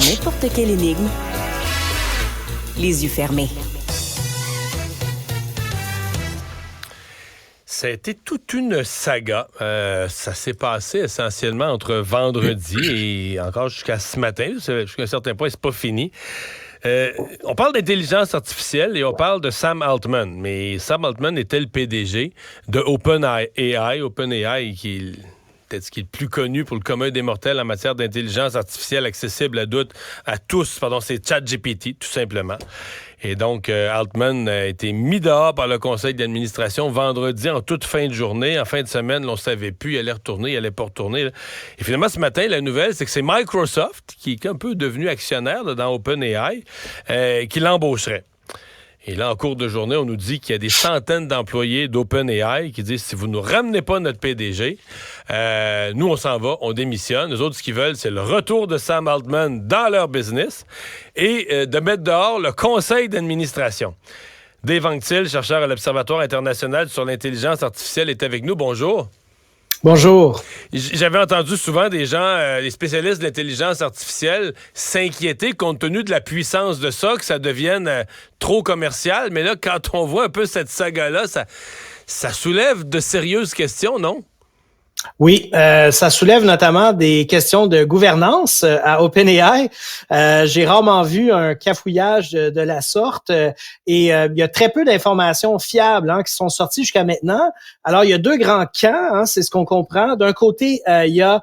n'importe quelle énigme, les yeux fermés. Ça a été toute une saga. Ça s'est passé essentiellement entre vendredi et encore jusqu'à ce matin. Jusqu'à un certain point, c'est pas fini. On parle d'intelligence artificielle et on parle de Sam Altman. Mais Sam Altman était le PDG de OpenAI. OpenAI, qui est peut-être ce qui est le plus connu pour le commun des mortels en matière d'intelligence artificielle accessible à tous. C'est ChatGPT, tout simplement. Et donc, Altman a été mis dehors par le conseil d'administration vendredi en toute fin de journée. En fin de semaine, on ne savait plus, il allait retourner, il allait pas retourner. Et finalement, ce matin, la nouvelle, c'est que c'est Microsoft, qui est un peu devenu actionnaire dans OpenAI, qui l'embaucherait. Et là, en cours de journée, on nous dit qu'il y a des centaines d'employés d'OpenAI qui disent « Si vous ne nous ramenez pas notre PDG, nous, on s'en va, on démissionne. » Les autres, ce qu'ils veulent, c'est le retour de Sam Altman dans leur business et de mettre dehors le conseil d'administration. Dave Anctil, chercheur à l'Observatoire international sur l'intelligence artificielle, est avec nous. Bonjour. Bonjour. J'avais entendu souvent des gens, les spécialistes de l'intelligence artificielle, s'inquiéter compte tenu de la puissance de ça, que ça devienne trop commercial. Mais là, quand on voit un peu cette saga-là, ça soulève de sérieuses questions, non? Oui, ça soulève notamment des questions de gouvernance à OpenAI. J'ai rarement vu un cafouillage de la sorte et il y a très peu d'informations fiables qui sont sorties jusqu'à maintenant. Alors, il y a deux grands camps, c'est ce qu'on comprend. D'un côté, il y a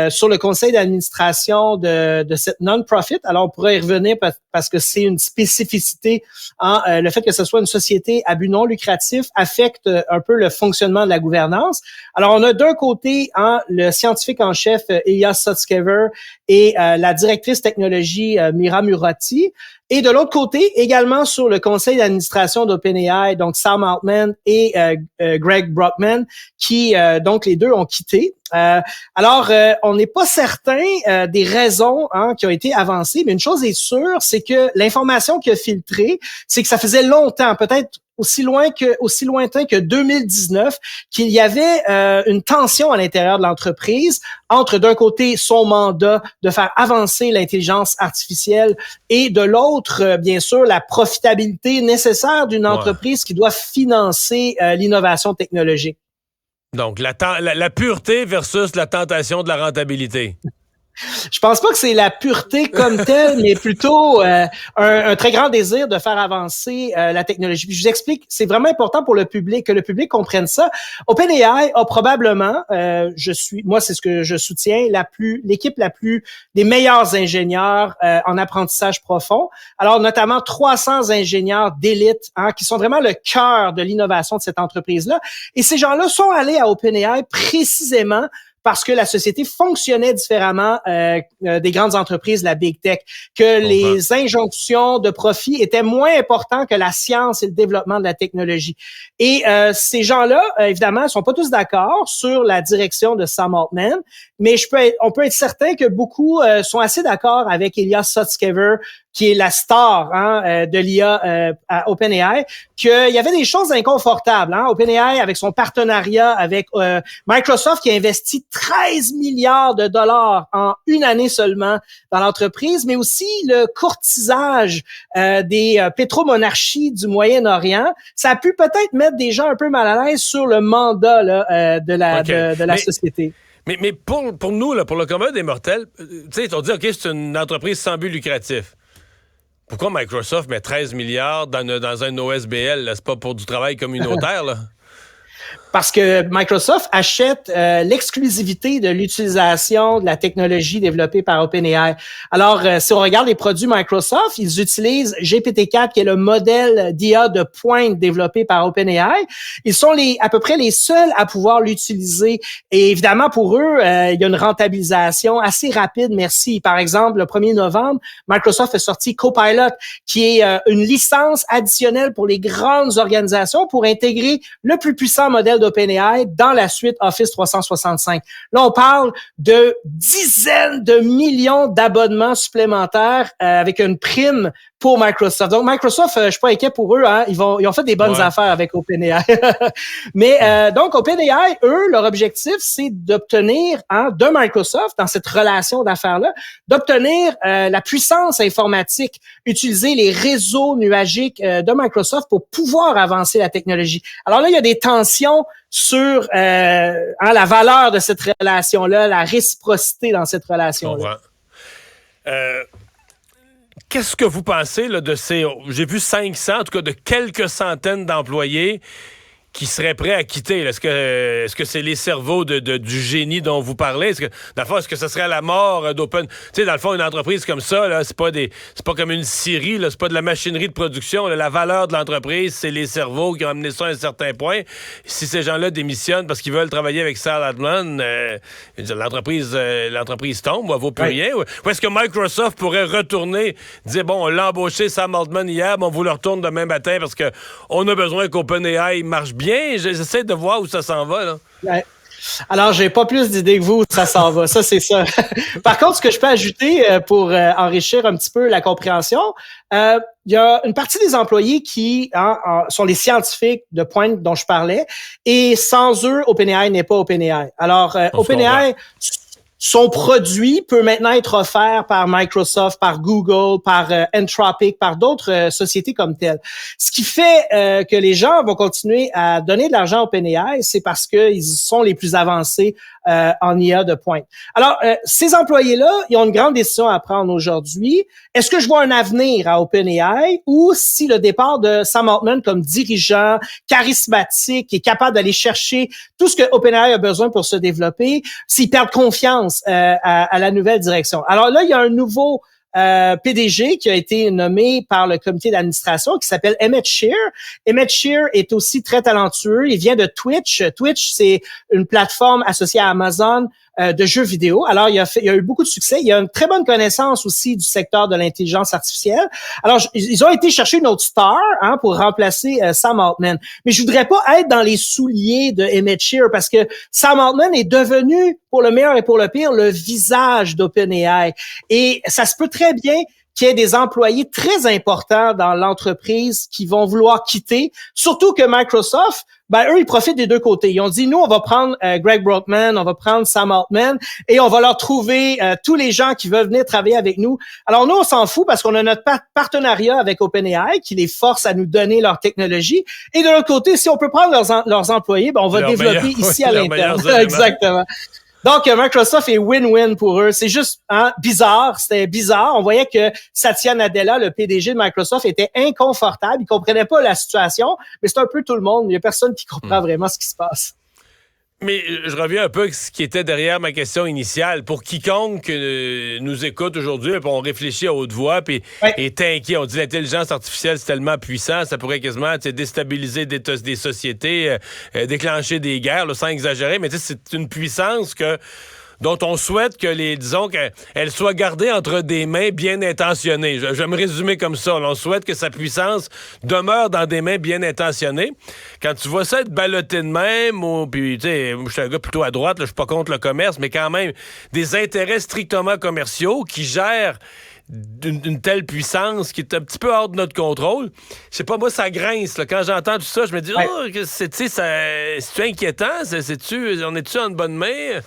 sur le conseil d'administration de cette non-profit. Alors, on pourrait y revenir parce que c'est une spécificité. Le fait que ce soit une société à but non lucratif affecte un peu le fonctionnement de la gouvernance. Alors, on a d'un côté le scientifique en chef Ilya Sutskever et la directrice technologie Mira Murati. Et de l'autre côté, également sur le conseil d'administration d'OpenAI, donc Sam Altman et Greg Brockman, qui donc les deux ont quitté. Alors, on n'est pas certain des raisons qui ont été avancées, mais une chose est sûre, c'est que l'information qui a filtré, c'est que ça faisait longtemps, peut-être aussi lointain que 2019, qu'il y avait une tension à l'intérieur de l'entreprise entre d'un côté son mandat de faire avancer l'intelligence artificielle et de l'autre, bien sûr, la profitabilité nécessaire d'une entreprise qui doit financer l'innovation technologique. Donc, la pureté versus la tentation de la rentabilité. Je pense pas que c'est la pureté comme telle, mais plutôt un très grand désir de faire avancer la technologie. Puis je vous explique, c'est vraiment important pour le public, que le public comprenne ça. OpenAI a probablement, moi c'est ce que je soutiens, l'équipe des meilleurs ingénieurs en apprentissage profond. Alors notamment 300 ingénieurs d'élite qui sont vraiment le cœur de l'innovation de cette entreprise-là. Et ces gens-là sont allés à OpenAI précisément parce que la société fonctionnait différemment des grandes entreprises, la Big Tech, que les injonctions de profit étaient moins importantes que la science et le développement de la technologie. Et ces gens-là, évidemment, sont pas tous d'accord sur la direction de Sam Altman, mais on peut être certain que beaucoup sont assez d'accord avec Ilya Sutskever, qui est la star de l'IA à OpenAI, qu'il y avait des choses inconfortables. OpenAI, avec son partenariat avec Microsoft, qui a investi 13 milliards de dollars en une année seulement dans l'entreprise, mais aussi le courtisage des pétromonarchies du Moyen-Orient, ça a pu peut-être mettre des gens un peu mal à l'aise sur le mandat de la société. Mais pour nous, là, pour le commun des mortels, tu sais, on dit, OK, c'est une entreprise sans but lucratif. Pourquoi Microsoft met 13 milliards dans un OSBL? Là? C'est pas pour du travail communautaire, là? Parce que Microsoft achète l'exclusivité de l'utilisation de la technologie développée par OpenAI. Alors, si on regarde les produits Microsoft, ils utilisent GPT-4, qui est le modèle d'IA de pointe développé par OpenAI. Ils sont à peu près les seuls à pouvoir l'utiliser. Et évidemment, pour eux, il y a une rentabilisation assez rapide, merci. Par exemple, le 1er novembre, Microsoft a sorti Copilot, qui est une licence additionnelle pour les grandes organisations pour intégrer le plus puissant modèle d'OpenAI dans la suite Office 365. Là, on parle de dizaines de millions d'abonnements supplémentaires avec une prime pour Microsoft. Donc, Microsoft, je suis pas inquiet pour eux. Hein, ils ont fait des bonnes affaires avec OpenAI. Mais donc, OpenAI, eux, leur objectif, c'est d'obtenir de Microsoft, dans cette relation d'affaires-là, d'obtenir la puissance informatique, utiliser les réseaux nuagiques de Microsoft pour pouvoir avancer la technologie. Alors là, il y a des tensions sur la valeur de cette relation-là, la réciprocité dans cette relation-là. Qu'est-ce que vous pensez là, de ces... J'ai vu 500, en tout cas de quelques centaines d'employés qui seraient prêts à quitter. Est-ce que c'est les cerveaux du génie dont vous parlez? Dans le fond, est-ce que ce serait la mort d'Open... Tu sais, dans le fond, une entreprise comme ça, là, c'est pas comme une scierie, là, c'est pas de la machinerie de production. Là, la valeur de l'entreprise, c'est les cerveaux qui ont amené ça à un certain point. Si ces gens-là démissionnent parce qu'ils veulent travailler avec Sam Altman, l'entreprise tombe, elle vaut plus rien. Ou est-ce que Microsoft pourrait retourner, dire, bon, on l'a embauché Sam Altman hier, mais on vous le retourne demain matin parce qu'on a besoin qu'OpenAI marche bien. J'essaie de voir où ça s'en va, là. Ouais. Alors, j'ai pas plus d'idées que vous où ça s'en va. Ça, c'est ça. Par contre, ce que je peux ajouter pour enrichir un petit peu la compréhension, il y a une partie des employés qui sont les scientifiques de pointe dont je parlais, et sans eux, OpenAI n'est pas OpenAI. Alors, OpenAI... Son produit peut maintenant être offert par Microsoft, par Google, par Anthropic, par d'autres sociétés comme telles. Ce qui fait que les gens vont continuer à donner de l'argent à OpenAI, c'est parce qu'ils sont les plus avancés en IA de pointe. Alors, ces employés-là, ils ont une grande décision à prendre aujourd'hui. Est-ce que je vois un avenir à OpenAI, ou si le départ de Sam Altman comme dirigeant charismatique qui est capable d'aller chercher tout ce que OpenAI a besoin pour se développer, s'ils perdent confiance à la nouvelle direction. Alors là, il y a un nouveau PDG qui a été nommé par le comité d'administration qui s'appelle Emmett Shear. Emmett Shear est aussi très talentueux. Il vient de Twitch. Twitch, c'est une plateforme associée à Amazon de jeux vidéo. Alors, il a eu beaucoup de succès. Il a une très bonne connaissance aussi du secteur de l'intelligence artificielle. Alors, ils ont été chercher une autre star pour remplacer Sam Altman. Mais je voudrais pas être dans les souliers de Emmett Shear parce que Sam Altman est devenu, pour le meilleur et pour le pire, le visage d'OpenAI. Et ça se peut très bien qu'il y ait des employés très importants dans l'entreprise qui vont vouloir quitter, surtout que Microsoft, eux, ils profitent des deux côtés. Ils ont dit, nous, on va prendre Greg Brockman, on va prendre Sam Altman, et on va leur trouver tous les gens qui veulent venir travailler avec nous. Alors, nous, on s'en fout parce qu'on a notre partenariat avec OpenAI qui les force à nous donner leur technologie. Et de l'autre côté, si on peut prendre leurs employés, on va développer ici à l'interne. Exactement. Donc, Microsoft est win-win pour eux. C'est juste bizarre. C'était bizarre. On voyait que Satya Nadella, le PDG de Microsoft, était inconfortable. Il comprenait pas la situation, mais c'est un peu tout le monde. Il y a personne qui comprend vraiment ce qui se passe. Mais je reviens un peu à ce qui était derrière ma question initiale. Pour quiconque nous écoute aujourd'hui, on réfléchit à haute voix puis est inquiet. On dit l'intelligence artificielle, c'est tellement puissant, ça pourrait quasiment déstabiliser des sociétés, déclencher des guerres, là, sans exagérer. Mais c'est une puissance dont on souhaite qu'elle soit gardée entre des mains bien intentionnées. Je vais me résumer comme ça. On souhaite que sa puissance demeure dans des mains bien intentionnées. Quand tu vois ça être ballotté de même, puis tu sais, je suis un gars plutôt à droite, je suis pas contre le commerce, mais quand même, des intérêts strictement commerciaux qui gèrent d'une telle puissance qui est un petit peu hors de notre contrôle. Je sais pas, moi, ça grince. Là. Quand j'entends tout ça, je me dis, c'est-tu inquiétant? On est-tu en bonne main?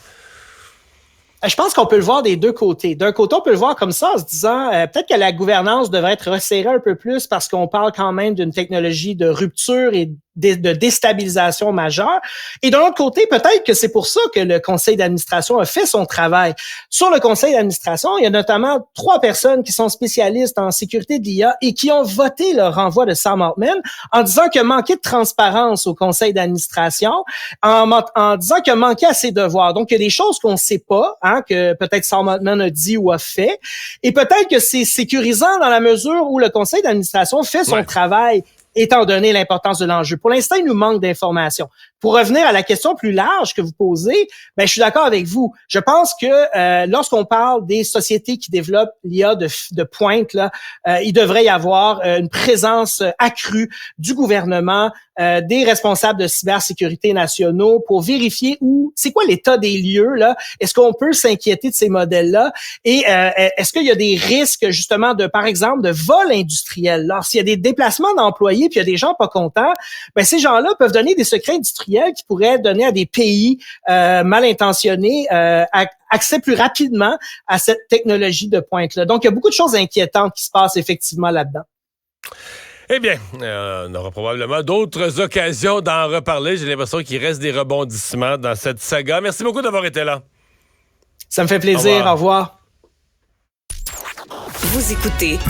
Je pense qu'on peut le voir des deux côtés. D'un côté, on peut le voir comme ça en se disant peut-être que la gouvernance devrait être resserrée un peu plus parce qu'on parle quand même d'une technologie de rupture et de déstabilisation majeure. Et d'un autre côté, peut-être que c'est pour ça que le conseil d'administration a fait son travail. Sur le conseil d'administration, il y a notamment 3 personnes qui sont spécialistes en sécurité de l'IA et qui ont voté le renvoi de Sam Altman en disant qu'il manquait de transparence au conseil d'administration, en disant qu'il manquait à ses devoirs. Donc, il y a des choses qu'on ne sait pas, que peut-être Sam Altman a dit ou a fait. Et peut-être que c'est sécurisant dans la mesure où le conseil d'administration fait son travail étant donné l'importance de l'enjeu. Pour l'instant, il nous manque d'informations. Pour revenir à la question plus large que vous posez, je suis d'accord avec vous. Je pense que lorsqu'on parle des sociétés qui développent l'IA de pointe, là, il devrait y avoir une présence accrue du gouvernement, des responsables de cybersécurité nationaux pour vérifier c'est quoi l'état des lieux, là. Est-ce qu'on peut s'inquiéter de ces modèles-là? Et est-ce qu'il y a des risques, justement, par exemple, de vol industriel? Lorsqu'il y a des déplacements d'employés puis il y a des gens pas contents, ces gens-là peuvent donner des secrets industriels qui pourraient donner à des pays mal intentionnés accès plus rapidement à cette technologie de pointe-là. Donc, il y a beaucoup de choses inquiétantes qui se passent effectivement là-dedans. Eh bien, on aura probablement d'autres occasions d'en reparler. J'ai l'impression qu'il reste des rebondissements dans cette saga. Merci beaucoup d'avoir été là. Ça me fait plaisir. Au revoir. Vous écoutez